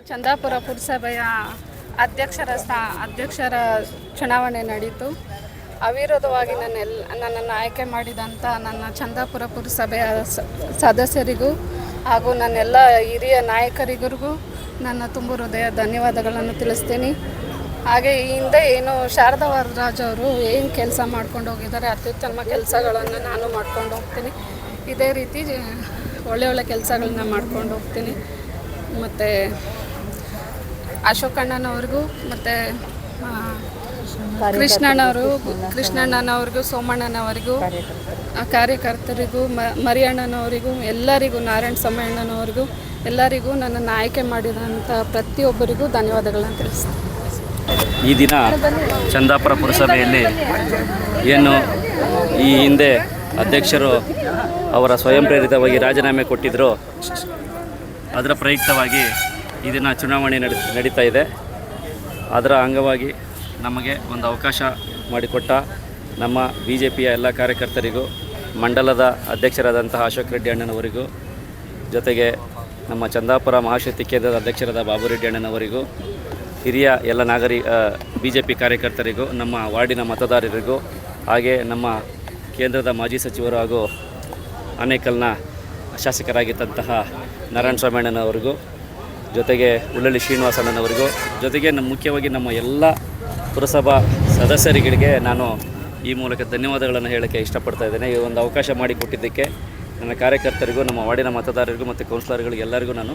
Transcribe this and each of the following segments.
ಚಂದಾಪುರ ಪುರಸಭೆಯ ಅಧ್ಯಕ್ಷರ ಚುನಾವಣೆ ನಡೆಯಿತು. ಅವಿರೋಧವಾಗಿ ನನ್ನನ್ನು ಆಯ್ಕೆ ಮಾಡಿದಂಥ ನನ್ನ ಚಂದಾಪುರ ಪುರಸಭೆಯ ಸದಸ್ಯರಿಗೂ ಹಾಗೂ ನನ್ನೆಲ್ಲ ಹಿರಿಯ ನಾಯಕರಿಗೂ ನನ್ನ ತುಂಬ ಹೃದಯ ಧನ್ಯವಾದಗಳನ್ನು ತಿಳಿಸ್ತೀನಿ. ಹಾಗೆ ಈ ಹಿಂದೆ ಏನು ಶಾರದಾ ವರದರಾಜ್ ಅವರು ಏನು ಕೆಲಸ ಮಾಡ್ಕೊಂಡು ಹೋಗಿದ್ದಾರೆ, ಅತ್ಯುತ್ತಮ ಕೆಲಸಗಳನ್ನು ನಾನು ಮಾಡ್ಕೊಂಡು ಹೋಗ್ತೀನಿ. ಇದೇ ರೀತಿ ಒಳ್ಳೆ ಕೆಲಸಗಳನ್ನ ಮಾಡ್ಕೊಂಡು ಹೋಗ್ತೀನಿ. ಮತ್ತು ಅಶೋಕಣ್ಣನವ್ರಿಗೂ ಮತ್ತು ಕೃಷ್ಣಣ್ಣನವ್ರಿಗೂ ಸೋಮಣ್ಣನವರಿಗೂ ಕಾರ್ಯಕರ್ತರಿಗೂ ಮರಿಯಣ್ಣನವರಿಗೂ ಎಲ್ಲರಿಗೂ ನಾರಾಯಣ ಸಮಯಣ್ಣನವರಿಗೂ ಎಲ್ಲರಿಗೂ ನನ್ನನ್ನು ಆಯ್ಕೆ ಮಾಡಿದಂಥ ಪ್ರತಿಯೊಬ್ಬರಿಗೂ ಧನ್ಯವಾದಗಳನ್ನ ತಿಳಿಸ್ತೀನಿ. ಈ ದಿನ ಚಂದಾಪುರ ಪುರಸಭೆಯಲ್ಲಿ ಏನು ಈ ಹಿಂದೆ ಅಧ್ಯಕ್ಷರು ಅವರ ಸ್ವಯಂ ಪ್ರೇರಿತವಾಗಿ ರಾಜೀನಾಮೆ ಕೊಟ್ಟಿದ್ದರು, ಅದರ ಪ್ರಯುಕ್ತವಾಗಿ ಈ ದಿನ ಚುನಾವಣೆ ನಡೀತಾ ಇದೆ. ಅದರ ಅಂಗವಾಗಿ ನಮಗೆ ಒಂದು ಅವಕಾಶ ಮಾಡಿಕೊಟ್ಟ ನಮ್ಮ BJPಯ ಎಲ್ಲ ಕಾರ್ಯಕರ್ತರಿಗೂ, ಮಂಡಲದ ಅಧ್ಯಕ್ಷರಾದಂತಹ ಅಶೋಕ್ ರೆಡ್ಡಿ ಅಣ್ಣನವರಿಗೂ, ಜೊತೆಗೆ ನಮ್ಮ ಚಂದಾಪುರ ಮಹಾಶಕ್ತಿ ಕೇಂದ್ರದ ಅಧ್ಯಕ್ಷರಾದ ಬಾಬು ರೆಡ್ಡಿ ಅಣ್ಣನವರಿಗೂ, ಹಿರಿಯ ಎಲ್ಲ BJP ಕಾರ್ಯಕರ್ತರಿಗೂ, ನಮ್ಮ ವಾರ್ಡಿನ ಮತದಾರರಿಗೂ, ಹಾಗೆ ನಮ್ಮ ಕೇಂದ್ರದ ಮಾಜಿ ಸಚಿವರು ಹಾಗೂ ಆನೇಕಲ್ನ ಶಾಸಕರಾಗಿದ್ದಂತಹ ನಾರಾಯಣ ಸ್ವಾಮಣ್ಣನವರಿಗೂ, ಜೊತೆಗೆ ಉಳ್ಳಳ್ಳಿ ಶ್ರೀನಿವಾಸಣ್ಣನವರಿಗೂ, ಜೊತೆಗೆ ಮುಖ್ಯವಾಗಿ ನಮ್ಮ ಎಲ್ಲ ಪುರಸಭಾ ಸದಸ್ಯರುಗಳಿಗೆ ನಾನು ಈ ಮೂಲಕ ಧನ್ಯವಾದಗಳನ್ನು ಹೇಳೋಕ್ಕೆ ಇಷ್ಟಪಡ್ತಾ ಇದ್ದೇನೆ. ಈ ಒಂದು ಅವಕಾಶ ಮಾಡಿಕೊಟ್ಟಿದ್ದಕ್ಕೆ ನನ್ನ ಕಾರ್ಯಕರ್ತರಿಗೂ, ನಮ್ಮ ವಾರ್ಡಿನ ಮತದಾರರಿಗೂ ಮತ್ತು ಕೌನ್ಸಿಲರ್ಗಳಿಗೆ ಎಲ್ಲರಿಗೂ ನಾನು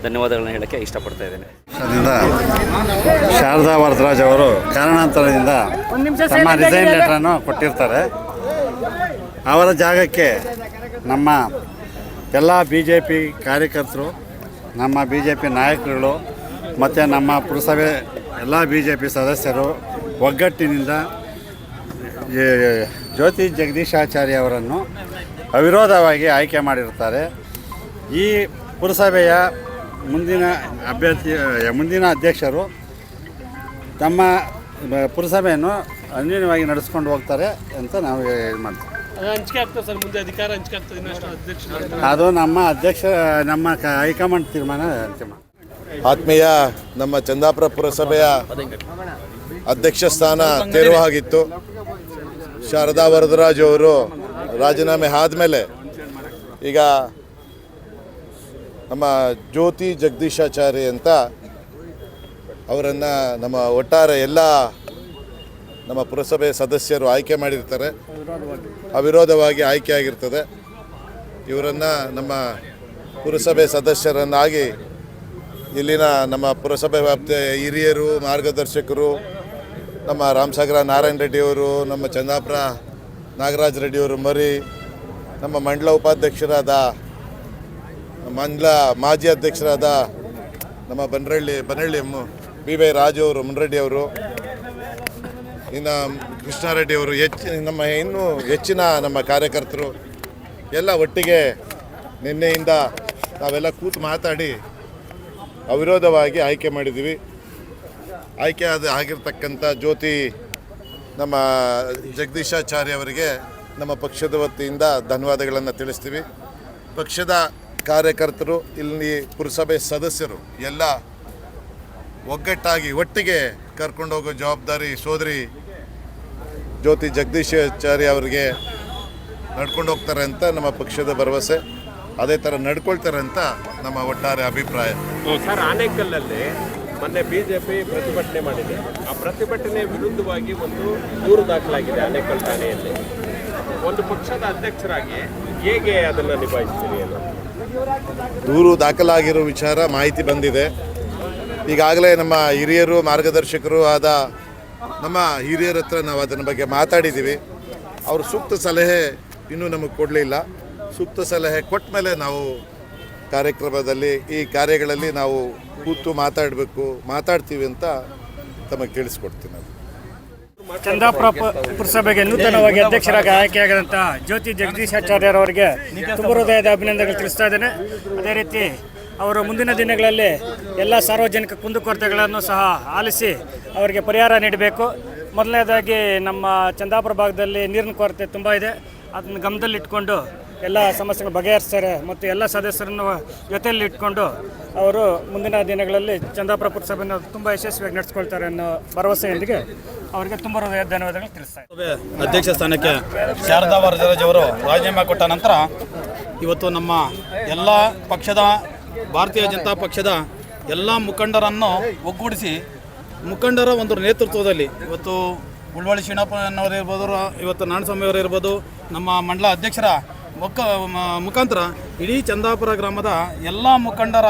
ಧನ್ಯವಾದಗಳನ್ನು ಹೇಳೋಕ್ಕೆ ಇಷ್ಟಪಡ್ತಾ ಇದ್ದೇನೆ. ಶಾರದಾ ವರದರಾಜ್ ಅವರು ಕಾರಣಾಂತರದಿಂದ ತಮ್ಮ ರಿಸೈನ್ ಲೆಟರನ್ನು ಕೊಟ್ಟಿರ್ತಾರೆ. ಅವರ ಜಾಗಕ್ಕೆ ನಮ್ಮ ಎಲ್ಲ BJP ಕಾರ್ಯಕರ್ತರು, ನಮ್ಮ BJP ನಾಯಕರುಗಳು ಮತ್ತು ನಮ್ಮ ಪುರಸಭೆ ಎಲ್ಲ BJP ಸದಸ್ಯರು ಒಗ್ಗಟ್ಟಿನಿಂದ ಜ್ಯೋತಿ ಜಗದೀಶಾಚಾರ್ಯ ಅವರನ್ನು ಅವಿರೋಧವಾಗಿ ಆಯ್ಕೆ ಮಾಡಿರ್ತಾರೆ. ಈ ಪುರಸಭೆಯ ಮುಂದಿನ ಅಧ್ಯಕ್ಷರು ತಮ್ಮ ಪುರಸಭೆಯನ್ನು ಅನ್ಯೋನ್ಯವಾಗಿ ನಡೆಸ್ಕೊಂಡು ಹೋಗ್ತಾರೆ ಅಂತ ನಾವು ಇದು ಮಾಡ್ತೀವಿ. ಅದು ನಮ್ಮ ಹೈಕಮಾಂಡ್ ತೀರ್ಮಾನ ಅಂತಿಮ. ಆತ್ಮೀಯ ನಮ್ಮ ಚಂದಾಪುರ ಪುರಸಭೆಯ ಅಧ್ಯಕ್ಷ ಸ್ಥಾನ ತೆರವಾಗಿತ್ತು. ಶಾರದಾ ವರದರಾಜ್ ಅವರು ರಾಜೀನಾಮೆ ಆದಮೇಲೆ ಈಗ ನಮ್ಮ ಜ್ಯೋತಿ ಜಗದೀಶಾಚಾರ್ಯ ಅಂತ ಅವರನ್ನು ನಮ್ಮ ಒಟ್ಟಾರೆ ಎಲ್ಲ ನಮ್ಮ ಪುರಸಭೆ ಸದಸ್ಯರು ಆಯ್ಕೆ ಮಾಡಿರ್ತಾರೆ. ಅವಿರೋಧವಾಗಿ ಆಯ್ಕೆ ಆಗಿರ್ತದೆ. ಇವರನ್ನು ನಮ್ಮ ಪುರಸಭೆ ಸದಸ್ಯರನ್ನಾಗಿ ಇಲ್ಲಿನ ನಮ್ಮ ಪುರಸಭೆ ವ್ಯಾಪ್ತಿಯ ಹಿರಿಯರು, ಮಾರ್ಗದರ್ಶಕರು, ನಮ್ಮ ರಾಮಸಾಗರ ನಾರಾಯಣ ರೆಡ್ಡಿಯವರು, ನಮ್ಮ ಚಂದಾಪುರ ನಾಗರಾಜ್ ರೆಡ್ಡಿಯವರು ಮರಿ, ನಮ್ಮ ಮಂಡಲ ಉಪಾಧ್ಯಕ್ಷರಾದ ಮಂಡಲ ಮಾಜಿ ಅಧ್ಯಕ್ಷರಾದ ನಮ್ಮ ಬನಹಳ್ಳಿ BY ರಾಜು ಅವರು, ಮುನ್ರೆಡ್ಡಿಯವರು, ಇನ್ನು ಕೃಷ್ಣಾರೆಡ್ಡಿಯವರು, ನಮ್ಮ ಇನ್ನೂ ಹೆಚ್ಚಿನ ನಮ್ಮ ಕಾರ್ಯಕರ್ತರು ಎಲ್ಲ ಒಟ್ಟಿಗೆ ನಿನ್ನೆಯಿಂದ ನಾವೆಲ್ಲ ಕೂತು ಮಾತಾಡಿ ಅವಿರೋಧವಾಗಿ ಆಯ್ಕೆ ಮಾಡಿದ್ದೀವಿ. ಆಯ್ಕೆ ಆಗಿರ್ತಕ್ಕಂಥ ಜ್ಯೋತಿ ನಮ್ಮ ಜಗದೀಶಾಚಾರ್ಯ ಅವರಿಗೆ ನಮ್ಮ ಪಕ್ಷದ ವತಿಯಿಂದ ಧನ್ಯವಾದಗಳನ್ನು ತಿಳಿಸ್ತೀವಿ. ಪಕ್ಷದ ಕಾರ್ಯಕರ್ತರು, ಇಲ್ಲಿ ಪುರಸಭೆ ಸದಸ್ಯರು ಎಲ್ಲ ಒಗ್ಗಟ್ಟಾಗಿ ಒಟ್ಟಿಗೆ ಕರ್ಕೊಂಡು ಹೋಗೋ ಜವಾಬ್ದಾರಿ ಸೋದರಿ ಜ್ಯೋತಿ ಜಗದೀಶಾಚಾರ್ಯ ಅವರಿಗೆ ನಡ್ಕೊಂಡು ಹೋಗ್ತಾರೆ ಅಂತ ನಮ್ಮ ಪಕ್ಷದ ಭರವಸೆ. ಅದೇ ಥರ ನಡ್ಕೊಳ್ತಾರೆ ಅಂತ ನಮ್ಮ ಒಟ್ಟಾರೆ ಅಭಿಪ್ರಾಯ. ಸರ್, ಆನೇಕಲ್ಲಲ್ಲಿ ಮೊನ್ನೆ BJP ಪ್ರತಿಭಟನೆ ಮಾಡಿದೆ. ಆ ಪ್ರತಿಭಟನೆ ವಿರುದ್ಧವಾಗಿ ಒಂದು ದೂರು ದಾಖಲಾಗಿದೆ ಆನೇಕಲ್ ಠಾಣೆಯಲ್ಲಿ. ಒಂದು ಪಕ್ಷದ ಅಧ್ಯಕ್ಷರಾಗಿ ಹೇಗೆ ಅದನ್ನು ನಿಭಾಯಿಸ್ತೀರಿ? ದೂರು ದಾಖಲಾಗಿರೋ ವಿಚಾರ ಮಾಹಿತಿ ಬಂದಿದೆ. ಈಗಾಗಲೇ ನಮ್ಮ ಹಿರಿಯರು, ಮಾರ್ಗದರ್ಶಕರು ಆದ ನಮ್ಮ ಹಿರಿಯರ ಹತ್ರ ನಾವು ಅದರ ಬಗ್ಗೆ ಮಾತಾಡಿದ್ದೀವಿ. ಅವರು ಸೂಕ್ತ ಸಲಹೆ ಇನ್ನೂ ನಮಗೆ ಕೊಡಲಿಲ್ಲ. ಸೂಕ್ತ ಸಲಹೆ ಕೊಟ್ಟ ಮೇಲೆ ನಾವು ಕಾರ್ಯಕ್ರಮದಲ್ಲಿ ಈ ಕಾರ್ಯಗಳಲ್ಲಿ ನಾವು ಕೂತು ಮಾತಾಡ್ತೀವಿ ಅಂತ ತಮಗೆ ತಿಳಿಸ್ಕೊಡ್ತೀನಿ. ಚಂದಾಪುರ ಪುರಸಭೆಗೆ ನೂತನವಾಗಿ ಅಧ್ಯಕ್ಷರಾಗಿ ಆಯ್ಕೆಯಾಗದಂಥ ಜ್ಯೋತಿ ಜಗದೀಶಾಚಾರ್ಯರವರಿಗೆ ತುಂಬ ಹೃದಯದ ಅಭಿನಂದನೆಗಳು ತಿಳಿಸ್ತಾ ಇದ್ದೇನೆ. ಅದೇ ರೀತಿ ಅವರು ಮುಂದಿನ ದಿನಗಳಲ್ಲಿ ಎಲ್ಲ ಸಾರ್ವಜನಿಕ ಕುಂದುಕೊರತೆಗಳನ್ನು ಸಹ ಆಲಿಸಿ ಅವರಿಗೆ ಪರಿಹಾರ ನೀಡಬೇಕು. ಮೊದಲನೇದಾಗಿ ನಮ್ಮ ಚಂದಾಪುರ ಭಾಗದಲ್ಲಿ ನೀರಿನ ಕೊರತೆ ತುಂಬ ಇದೆ. ಅದನ್ನು ಗಮನದಲ್ಲಿಟ್ಕೊಂಡು ಎಲ್ಲ ಸಮಸ್ಯೆಗಳು ಬಗೆಹರಿಸ್ತಾರೆ ಮತ್ತು ಎಲ್ಲ ಸದಸ್ಯರನ್ನು ಜೊತೆಯಲ್ಲಿ ಇಟ್ಕೊಂಡು ಅವರು ಮುಂದಿನ ದಿನಗಳಲ್ಲಿ ಚಂದಾಪುರ ಪುರಸಭೆಯನ್ನು ತುಂಬ ಯಶಸ್ವಿಯಾಗಿ ನಡೆಸ್ಕೊಳ್ತಾರೆ ಅನ್ನೋ ಭರವಸೆಯೊಂದಿಗೆ ಅವರಿಗೆ ತುಂಬ ಹೃದಯ ಧನ್ಯವಾದಗಳು ತಿಳಿಸ್ತಾ ಇದ್ದಾರೆ. ಅಧ್ಯಕ್ಷ ಸ್ಥಾನಕ್ಕೆ ಶಾರದಾ ವರದರಾಜ್ ಅವರು ರಾಜೀನಾಮೆ ಕೊಟ್ಟ ನಂತರ ಇವತ್ತು ನಮ್ಮ ಎಲ್ಲ ಪಕ್ಷದ ಭಾರತೀಯ ಜನತಾ ಪಕ್ಷದ ಎಲ್ಲ ಮುಖಂಡರನ್ನು ಒಗ್ಗೂಡಿಸಿ ಮುಖಂಡರ ಒಂದು ನೇತೃತ್ವದಲ್ಲಿ ಇವತ್ತು ಉಳ್ವಳ್ಳಿ ಶ್ರೀನಪ್ಪನವರು ಇರ್ಬೋದು, ಇವತ್ತು ನಾರಾಯಣಸ್ವಾಮಿ ಅವರು ಇರ್ಬೋದು, ನಮ್ಮ ಮಂಡಲ ಅಧ್ಯಕ್ಷರ ಮುಖಾಂತರ ಇಡೀ ಚಂದಾಪುರ ಗ್ರಾಮದ ಎಲ್ಲ ಮುಖಂಡರ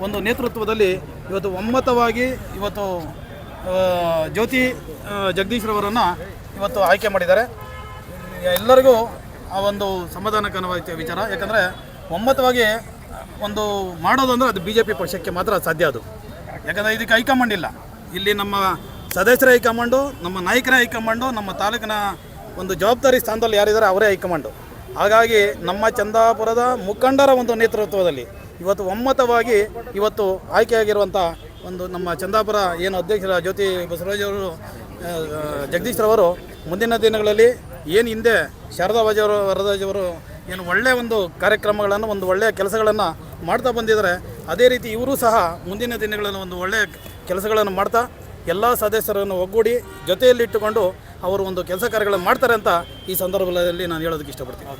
ಒಂದು ನೇತೃತ್ವದಲ್ಲಿ ಇವತ್ತು ಒಮ್ಮತವಾಗಿ ಇವತ್ತು ಜ್ಯೋತಿ ಜಗದೀಶ್ರವರನ್ನು ಇವತ್ತು ಆಯ್ಕೆ ಮಾಡಿದ್ದಾರೆ. ಎಲ್ಲರಿಗೂ ಆ ಒಂದು ಸಮಾಧಾನಕರವಾದ ವಿಚಾರ. ಯಾಕಂದರೆ ಒಮ್ಮತವಾಗಿ ಒಂದು ಮಾಡೋದಂದ್ರೆ ಅದು BJP ಪಕ್ಷಕ್ಕೆ ಮಾತ್ರ ಸಾಧ್ಯ. ಅದು ಯಾಕಂದರೆ ಇದಕ್ಕೆ ಹೈಕಮಾಂಡ್ ಇಲ್ಲ. ಇಲ್ಲಿ ನಮ್ಮ ಸದಸ್ಯರ ಹೈಕಮಾಂಡು, ನಮ್ಮ ನಾಯಕರ ಹೈಕಮಾಂಡು, ನಮ್ಮ ತಾಲೂಕಿನ ಒಂದು ಜವಾಬ್ದಾರಿ ಸ್ಥಾನದಲ್ಲಿ ಯಾರಿದ್ದಾರೆ ಅವರೇ ಹೈಕಮಾಂಡು. ಹಾಗಾಗಿ ನಮ್ಮ ಚಂದಾಪುರದ ಮುಖಂಡರ ಒಂದು ನೇತೃತ್ವದಲ್ಲಿ ಇವತ್ತು ಒಮ್ಮತವಾಗಿ ಇವತ್ತು ಆಯ್ಕೆಯಾಗಿರುವಂಥ ಒಂದು ನಮ್ಮ ಚಂದಾಪುರ ಏನು ಅಧ್ಯಕ್ಷರ ಜ್ಯೋತಿ ಬಸವರಾಜವರು ಜಗದೀಶ್ರವರು ಮುಂದಿನ ದಿನಗಳಲ್ಲಿ ಏನು ಹಿಂದೆ ಶಾರದಾ ವರದರಾಜವರು ಏನು ಒಳ್ಳೆಯ ಒಂದು ಕಾರ್ಯಕ್ರಮಗಳನ್ನು, ಒಂದು ಒಳ್ಳೆಯ ಕೆಲಸಗಳನ್ನು ಮಾಡ್ತಾ ಬಂದಿದ್ದಾರೆ, ಅದೇ ರೀತಿ ಇವರು ಸಹ ಮುಂದಿನ ದಿನಗಳಲ್ಲಿ ಒಂದು ಒಳ್ಳೆಯ ಕೆಲಸಗಳನ್ನು ಮಾಡ್ತಾ ಎಲ್ಲ ಸದಸ್ಯರನ್ನು ಒಗ್ಗೂಡಿ ಜೊತೆಯಲ್ಲಿಟ್ಟುಕೊಂಡು ಅವರು ಒಂದು ಕೆಲಸ ಕಾರ್ಯಗಳನ್ನು ಮಾಡ್ತಾರೆ ಅಂತ ಈ ಸಂದರ್ಭದಲ್ಲಿ ನಾನು ಹೇಳೋದಕ್ಕೆ ಇಷ್ಟಪಡ್ತೀನಿ.